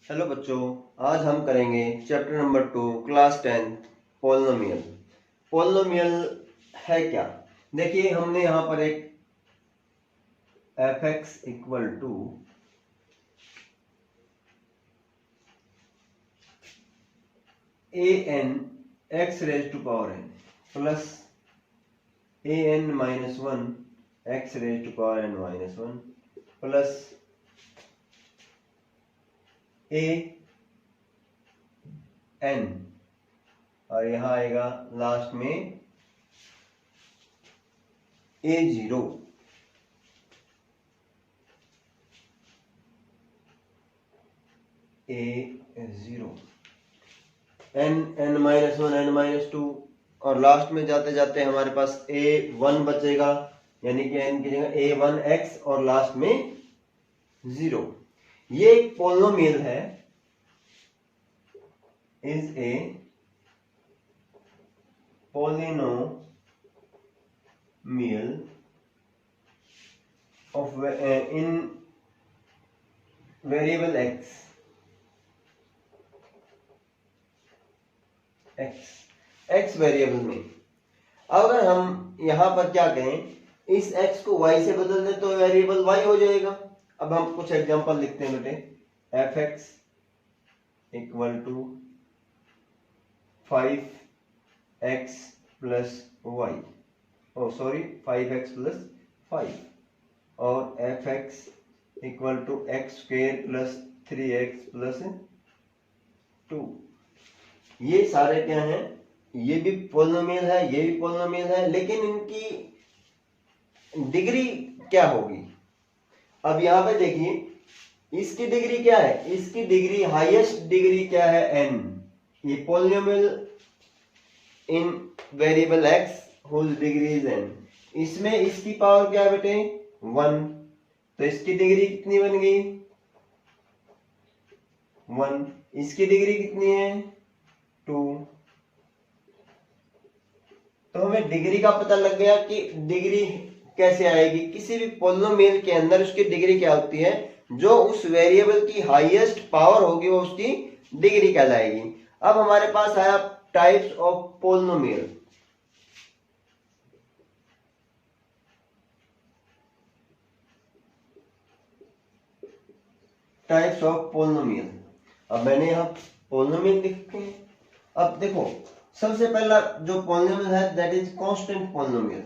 Hello बच्चों, आज हम करेंगे chapter number 2 class 10 polynomial. Polynomial है क्या? देखिए, हमने यहाँ पर एक f(x) equal to an x raise to power n plus an minus 1 x raise to power n minus 1 plus a n और यहां आएगा लास्ट में a0 n minus 1 n minus 2 और लास्ट में जाते जाते हमारे पास a1 बचेगा, यानी कि n की जगह a1x और लास्ट में 0। ये एक पॉलिनोमियल है, is a polynomial of in variable x variable में। अगर हम यहां पर क्या करें, इस x को y से बदल दें तो वेरिएबल y हो जाएगा। अब हम कुछ एग्जांपल लिखते हैं बेटे। f(x) equal to 5x plus y, 5x plus 5 और f(x) equal to x square plus 3x plus 2। ये सारे क्या हैं? ये भी पॉलिनोमियल है, ये भी पॉलिनोमियल है, लेकिन इनकी डिग्री क्या होगी? अब यहां पे देखिए, इसकी डिग्री क्या है? इसकी डिग्री, हाईएस्ट डिग्री क्या है? n। ये polynomial in variable x whole degree is n। इसमें इसकी पावर क्या है बेटे? 1। तो इसकी डिग्री कितनी बन गई? 1। इसकी डिग्री कितनी है? 2। तो हमें डिग्री का पता लग गया कि डिग्री कैसे आएगी। किसी भी पॉलिनोमियल के अंदर उसकी डिग्री क्या होती है? जो उस वेरिएबल की हाईएस्ट पावर होगी वो उसकी डिग्री कहलाएगी। अब हमारे पास आया types of polynomial. Types of polynomial. अब मैंने यहां पॉलिनोमियल लिखे हैं। अब देखो, सबसे पहला जो पॉलिनोमियल है that is constant polynomial.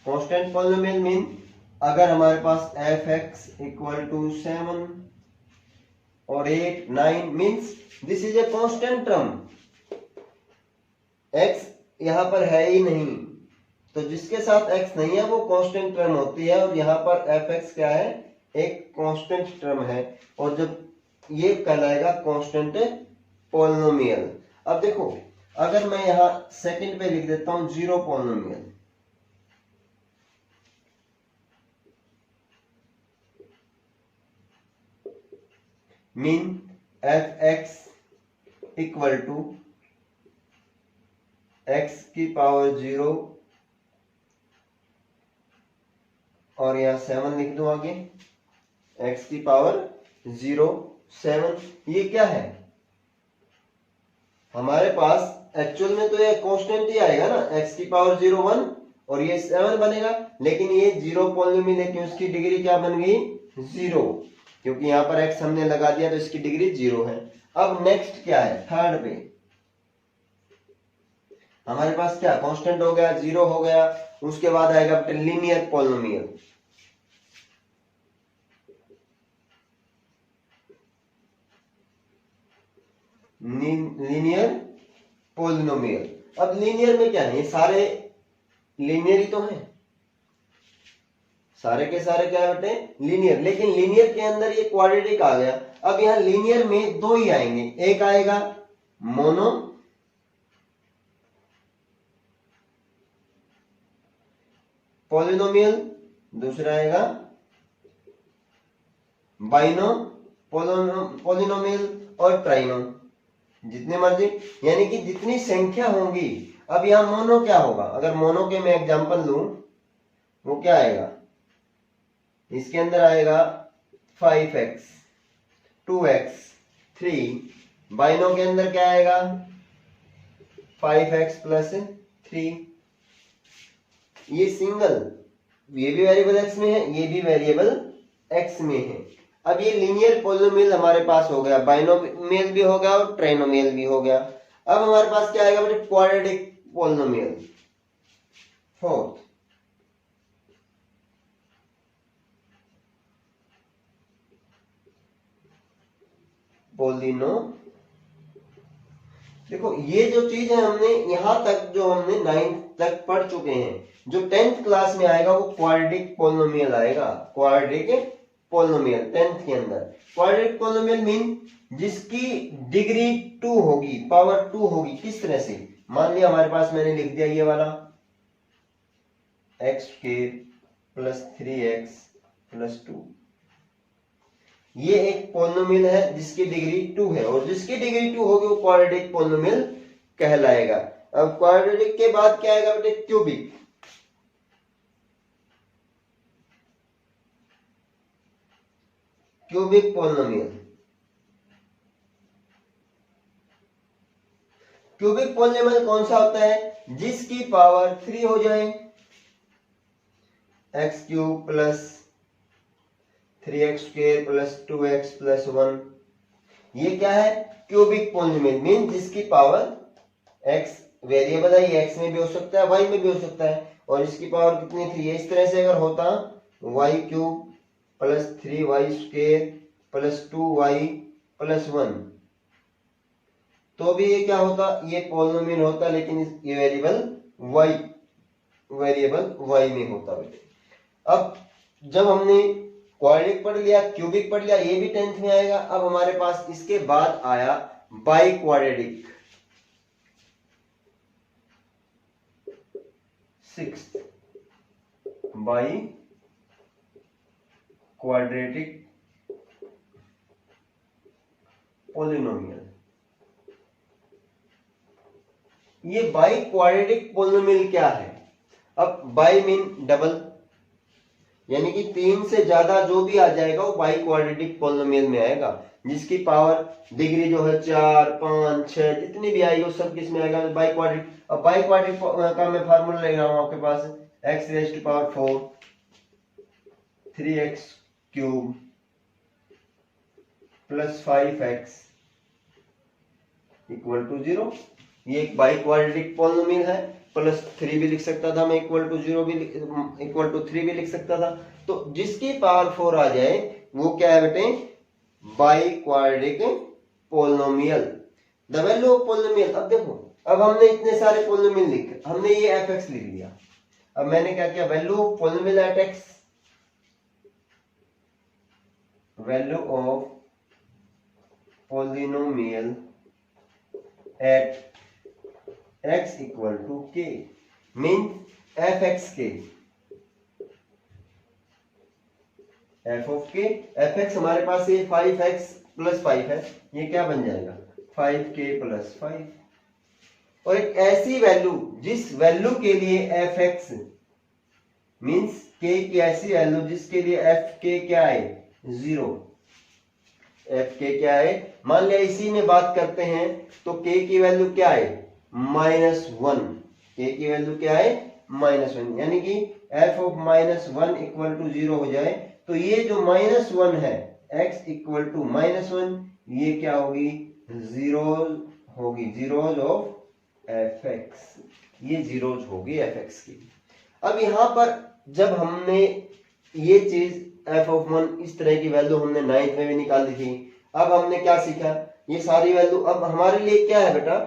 Constant polynomial mean अगर हमारे पास f(x) इक्वल टू 7 और 8 9 means this is a constant term. x यहां पर है ही नहीं, तो जिसके साथ x नहीं है वो कांस्टेंट टर्म होती है, और यहां पर f(x) क्या है? एक कांस्टेंट टर्म है, और जब ये कहलाएगा कांस्टेंट पॉलिनोमियल। अब देखो, अगर मैं यहां सेकंड पे लिख देता हूं 0 polynomial, mean f(x) equal to x की पावर 0 और यहां 7 लिख दूं आगे, x की पावर 0 7। ये क्या है? हमारे पास एक्चुअल में तो ये कांस्टेंट ही आएगा ना, x की पावर 0 1 और ये 7 बनेगा, लेकिन ये 0 पॉलिनोमियल है कि उसकी डिग्री क्या बन गई? 0, क्योंकि यहां पर x हमने लगा दिया तो इसकी डिग्री 0 है। अब नेक्स्ट क्या है? थर्ड पे हमारे पास क्या कांस्टेंट हो गया? 0 हो गया। उसके बाद आएगा लीनियर पॉलिनोमियल। Linear polynomial. अब लीनियर में क्या है? ये सारे लीनियर ही तो हैं, सारे के सारे क्या बेटे? लीनियर। लेकिन लीनियर के अंदर ये क्वाड्रेटिक आ गया। अब यहां लीनियर में दो ही आएंगे, एक आएगा मोनो पॉलिनोमियल, दूसरा आएगा बाइनो पॉलिनोमियल और ट्राइनो। जितने मर्जी, यानी कि जितनी संख्या होंगी, अब यहाँ मोनो क्या होगा, अगर मोनो के मैं एग्जांपल लूं वो क्या आएगा, इसके अंदर आएगा 5x 2x 3, बाइनो के अंदर क्या आएगा 5x प्लस 3। ये सिंगल, ये भी वेरिएबल x में है, ये भी वेरिएबल x में है। अब ये लीनियर पॉलिनोमियल हमारे पास हो गया, बाइनोमियल भी हो गया और ट्राइनोमियल भी हो गया। अब हमारे पास क्या आएगा बेटे, क्वाड्रेटिक पॉलिनोमियल, फोर्थ। पोलिनो, देखो ये जो चीज है हमने यहां तक जो हमने 9th तक पढ़ चुके हैं, जो 10th क्लास में आएगा वो क्वाड्रेटिक पॉलिनोमियल आएगा। क्वाड्रेटिक पॉलिनोमियल 10th के अंदर, क्वाड्रेटिक पॉलिनोमियल मीन जिसकी डिग्री 2 होगी, पावर 2 होगी। किस तरह से, मान लिया हमारे पास मैंने लिख दिया ये वाला x² प्लस 3x प्लस 2, ये एक पॉलिनोमियल है जिसकी डिग्री 2 है, और जिसकी डिग्री 2 होगी वो क्वाड्रेटिक पॉलिनोमियल कहलाएगा। अब क्वाड्रेटिक के बाद क्या आएगा बेटे, cubic. Cubic polynomial, cubic polynomial कौन सा होता है, जिसकी पावर 3 हो जाए, x³ plus 3x² plus 2x plus 1, ये क्या है, क्यूबिक पॉलिनोमियल मीन जिसकी पावर x वेरिएबल है, ये x में भी हो सकता है, y में भी हो सकता है, और इसकी पावर कितनी 3 है। इस तरह से अगर होता y³ plus 3y² plus 2y plus 1, तो भी ये क्या होता, ये पॉलिनोमियल होता, लेकिन ये वेरिएबल y में होता बेटे। अब जब हमने क्वाड्रेटिक पढ़ लिया, क्यूबिक पढ़ लिया, ये भी 10th में आएगा। अब हमारे पास इसके बाद आया by quadratic, 6th by quadratic polynomial. ये बाई क्वाड्रेटिक पॉलिनोमियल क्या है, अब बाई मीन डबल, यानी कि 3 से ज्यादा जो भी आ जाएगा वो बाई क्वाड्रेटिक पॉलिनोमियल में आएगा, जिसकी पावर डिग्री जो है 4 5 6 जितनी भी आएगी वो सब किस में आएगा, बाई क्वाड्रेटिक। अब बाई क्वाड्रेटिक का मैं फार्मूला ले रहा हूं आपके पास, x⁴ 3x³ plus 5x equal to 0। ये एक बाई क्वाड्रेटिक पॉलिनोमियल है, प्लस 3 भी लिख सकता था मैं, इक्वल टू 0 भी, इक्वल टू 3 भी लिख सकता था। तो जिसकी पावर 4 आ जाए वो क्या है बेटे, by quadratic polynomial. The value of polynomial, अब देखो, अब हमने इतने सारे पॉलिनोमियल लिखे, हमने ये f(x) लिख लिया। अब मैंने क्या किया, value of polynomial at x, value of polynomial at x equal to k, mean f(x) f of k, f(x) हमारे पास ये 5x प्लस 5 है, ये क्या बन जाएगा 5k प्लस 5। और एक ऐसी वैल्यू जिस वैल्यू के लिए f(x) मीन्स k की ऐसी वैल्यू जिसके लिए fk क्या है 0, fk क्या है, मान लिया इसी में बात करते हैं तो k की वैल्यू क्या है -1, k की वैल्यू क्या है -1, यानी कि f ऑफ -1 इक्वल टू 0 हो जाए तो ये जो -1 है x इक्वल टू -1, ये क्या होगी 0 होगी, जीरोज ऑफ fx, ये जीरोज होगी fx की। अब यहां पर जब हमने ये चीज f ऑफ 1 इस तरह की वैल्यू हमने 9th में भी निकाली थी, अब हमने क्या सीखा, ये सारी वैल्यू अब हमारे लिए क्या है बेटा,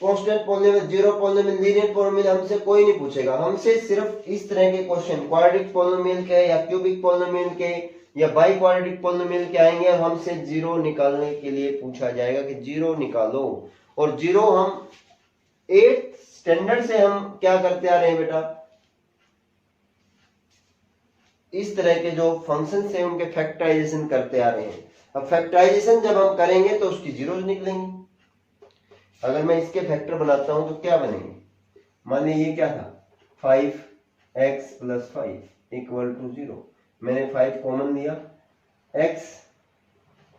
constant polynomial, zero polynomial, linear polynomial हमसे कोई नहीं पूछेगा, हमसे सिर्फ इस तरह के क्वेश्चन क्वाड्रेटिक पॉलिनोमियल के या क्यूबिक पॉलिनोमियल के या बाई क्वाड्रेटिक पॉलिनोमियल के आएंगे और हमसे जीरो निकालने के लिए पूछा जाएगा कि जीरो निकालो। और जीरो हम 8th स्टैंडर्ड से हम क्या करते आ रहे हैं बेटा, इस तरह के जो फंक्शन है उनके फैक्टराइजेशन करते आ रहे हैं। अब फैक्टराइजेशन जब हम करेंगे तो उसकी जीरोज निकलेंगी, अगर मैं इसके फैक्टर बनाता हूं तो क्या बनेंगे? मान लीजिए ये क्या था, 5x + 5 इक्वल टू 0। मैंने 5 कॉमन लिया, x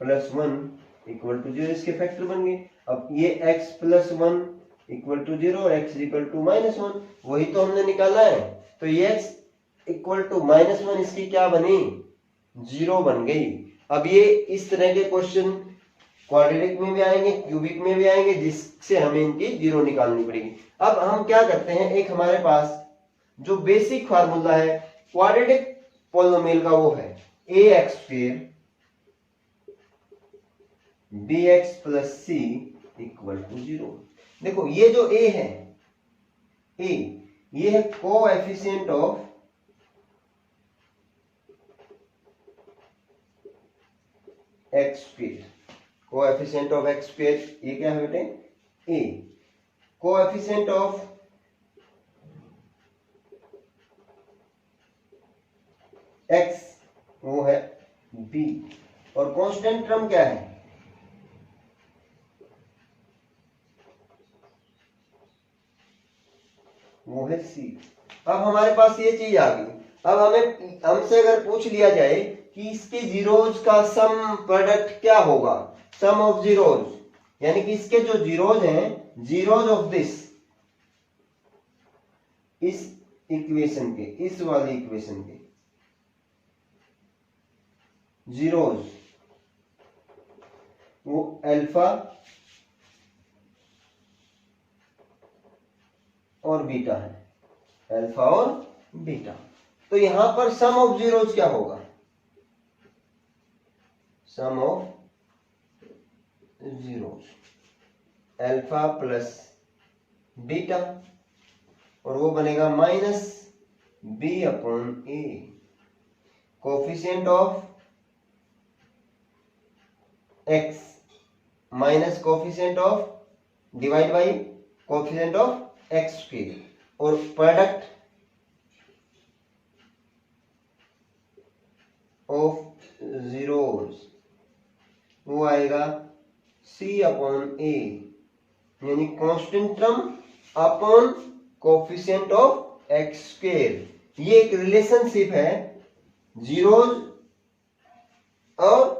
+ 1 इक्वल टू 0, इसके फैक्टर बन गए। अब ये x + 1 इक्वल टू 0 और x इक्वल टू -1, वही तो हमने निकाला है। तो ये x इक्वल टू -1 इसकी क्या बनी? 0 बन गई। अब ये इस तरह के क्वेश्चन क्वाड्रेटिक में भी आएंगे, क्यूबिक में भी आएंगे, जिससे हमें इनकी 0 निकालनी पड़ेगी। अब हम क्या करते हैं, एक हमारे पास जो बेसिक फार्मूला है क्वाड्रेटिक पॉलिनोमियल का, वो है ax² bx + c equal to 0। देखो ये जो a है, a ये है coefficient of x²। Coefficient of x², ये क्या है बेटे? a। कोएफिशिएंट ऑफ x वो है b, और कांस्टेंट टर्म क्या है? वो है c। अब हमारे पास ये चीज आ गई। अब हमसे अगर पूछ लिया जाए कि इसके जीरोज का सम प्रोडक्ट क्या होगा, सम ऑफ जीरोज, यानी कि इसके जो जीरोज हैं, जीरोज ऑफ दिस, इस इक्वेशन के, इस वाली इक्वेशन के जीरोज, वो अल्फा और बीटा है, अल्फा और बीटा। तो यहां पर सम ऑफ जीरोज क्या होगा? Sum of zeros alpha plus beta, और वो बनेगा -b/a। Coefficient of x minus coefficient of divide by coefficient of x², और प्रोडक्ट ऑफ जीरोज वो आएगा c/a, यानी constant term upon coefficient of x²। ये एक रिलेशनशिप है जीरोज और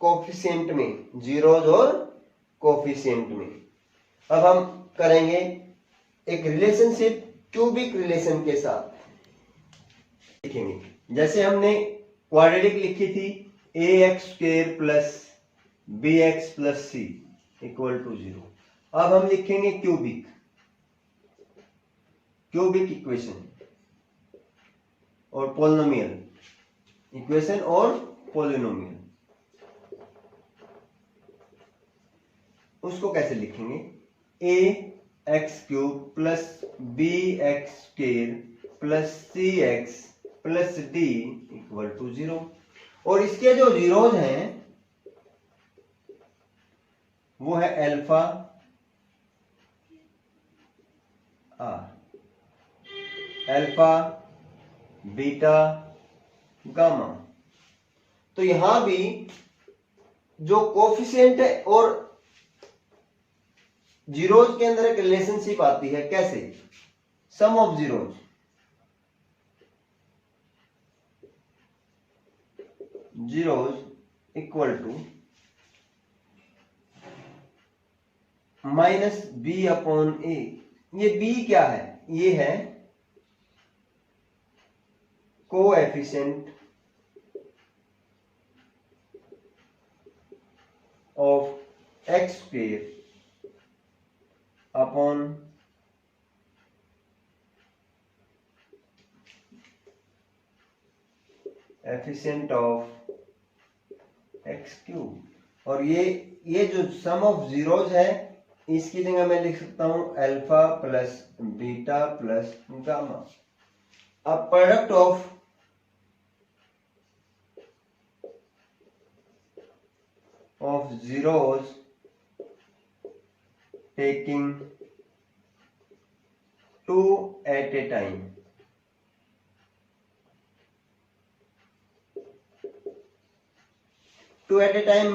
कोफिशिएंट में, जीरोज और कोफिशिएंट में। अब हम करेंगे एक रिलेशनशिप क्यूबिक रिलेशन के साथ, लिखेंगे। जैसे हमने क्वाड्रेटिक लिखी थी ax² + bx + c equal to 0। अब हम लिखेंगे क्यूबिक इक्वेशन और पॉलिनोमियल इक्वेशन और पॉलिनोमियल। उसको कैसे लिखेंगे? ax³ + bx² + cx + d equal to 0। और इसके जो जीरोज हैं वो है अल्फा अल्फा बीटा गामा। तो यहां भी जो कोफिशिएंट है और जीरोज के अंदर एक रिलेशनशिप आती है, कैसे? Sum of zeros equal to -b/a। ये b क्या है? ये है coefficient of x² upon coefficient of x³। और ये जो सम ऑफ जीरोज है, इसकी जगह मैं लिख सकता हूं alpha plus beta plus gamma. अब product of zeros taking 2 at a time,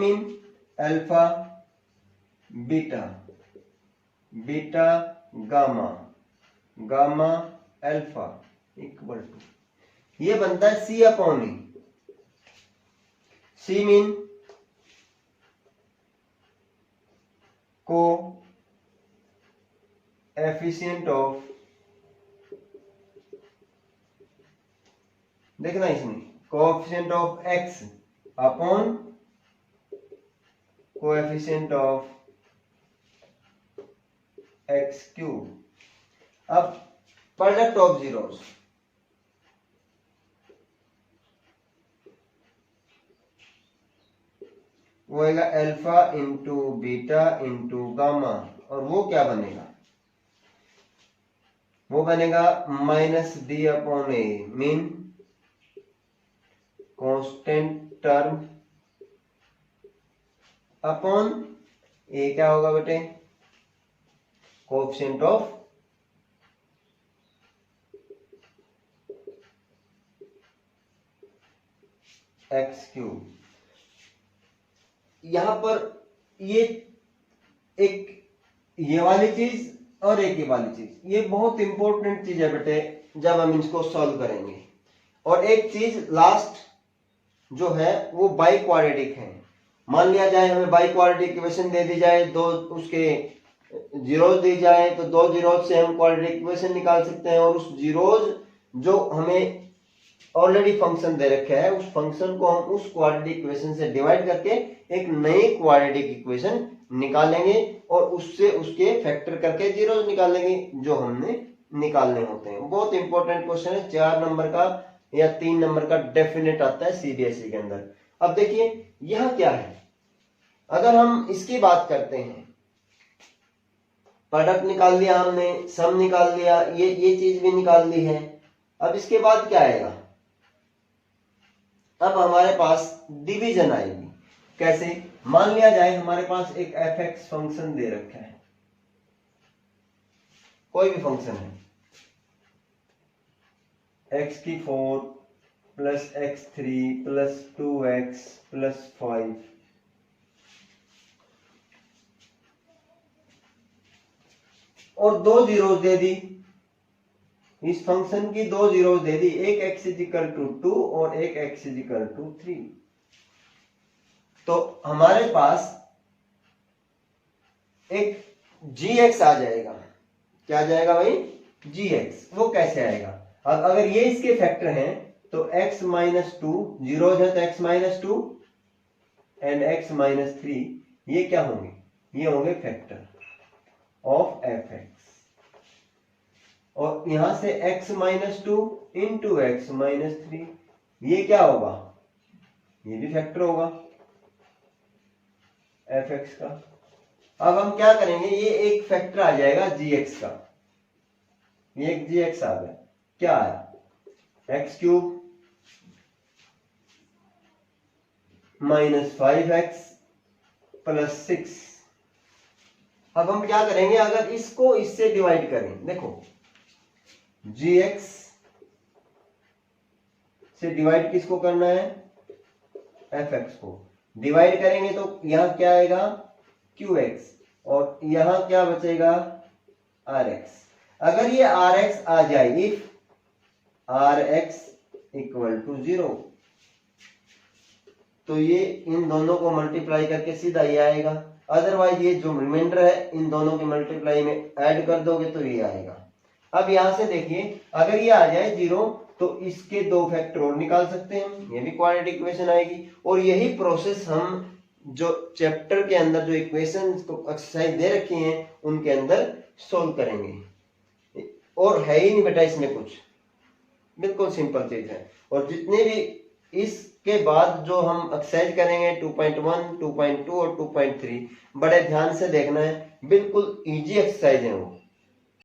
mean alpha beta beta gamma gamma alpha equal to, ये बनता है C upon E. C mean coefficient of, देखना इसमें coefficient of X upon coefficient of X cube. अब product of zeros, वो आएगा alpha into beta into gamma, और वो क्या बनेगा, वो बनेगा minus D upon A, mean constant term upon ए क्या होगा बेटे, कोएफिशिएंट ऑफ एक्स क्यूब। यहां पर ये एक ये वाली चीज और एक ये वाली चीज, ये बहुत इंपॉर्टेंट चीज है बेटे जब हम इसको सॉल्व करेंगे। और एक चीज लास्ट जो है वो बाई क्वाड्रेटिक है। मान लिया जाए हमें बाई क्वाड्रेटिक इक्वेशन दे दी जाए, दो उसके जीरोज दी जाए, तो दो जीरोज से हम क्वाड्रेटिक इक्वेशन निकाल सकते हैं, और उस जीरोज जो हमें ऑलरेडी फंक्शन दे रखे है, उस फंक्शन को हम उस क्वाड्रेटिक इक्वेशन से डिवाइड करके एक नई क्वाड्रेटिक इक्वेशन निकालेंगे, और उससे उसके फैक्टर करके जीरोज निकालेंगे जो हमने निकालने होते हैं। बहुत इंपॉर्टेंट क्वेश्चन है, 4 नंबर का या 3 नंबर का डेफिनेट आता है सीबीएसई के अंदर। अब देखिए यह क्या है, अगर हम इसकी बात करते हैं, प्रोडक्ट निकाल लिया हमने, सम निकाल लिया, ये चीज भी निकाल ली है। अब इसके बाद क्या आएगा, अब हमारे पास डिवीजन आएगी। कैसे, मान लिया जाए हमारे पास एक एफ एक्स फंक्शन दे रखा है, कोई भी फंक्शन है, एक्स की 4 plus x 3 plus 2x plus 5, और दो जीरोस दे दी, इस फंक्शन की दो जीरोस दे दी, एक x इजिकल टू 2 और एक x इजिकल टू 3। तो हमारे पास एक gx आ जाएगा। क्या आ जाएगा भाई, gx। वो कैसे आएगा, अब अगर ये इसके फैक्टर हैं तो x माइनस 2, जीरोज है तो x minus 2 and x minus 3, ये क्या होंगे, ये होंगे फैक्टर ऑफ एफ एक्स। और यहां से x minus 2 into x minus 3, ये क्या होगा, ये भी फैक्टर होगा एफ एक्स का। अब हम क्या करेंगे, ये एक फैक्टर आ जाएगा gx का, ये एक gx आ गया, क्या आया x cube minus 5x plus 6। अब हम क्या करेंगे, अगर इसको इससे डिवाइड करें, देखो gx से डिवाइड किसको करना है, fx को डिवाइड करेंगे तो यहां क्या आएगा qx, और यहां क्या बचेगा rx। अगर ये rx आ जाए, इफ rx इक्वल टू 0, तो ये इन दोनों को मल्टीप्लाई करके सीधा ये आएगा। अदरवाइज ये जो रिमाइंडर है इन दोनों की मल्टीप्लाई में ऐड कर दोगे तो ये आएगा। अब यहां से देखिए, अगर ये आ जाए 0 तो इसके दो फैक्टर और निकाल सकते हैं, ये भी क्वाड्रेटिक इक्वेशन आएगी। और यही प्रोसेस हम जो चैप्टर के अंदर जो इक्वेशन को एक्सरसाइज दे रखी हैं उनके अंदर सोल्व करेंगे। और है ही नहीं बेटा इसमें कुछ, बिल्कुल सिंपल चीज है। और जितने भी इसके बाद जो हम एक्सरसाइज करेंगे 2.1, 2.2 और 2.3 बड़े ध्यान से देखना है, बिल्कुल इजी एक्सरसाइज है वो।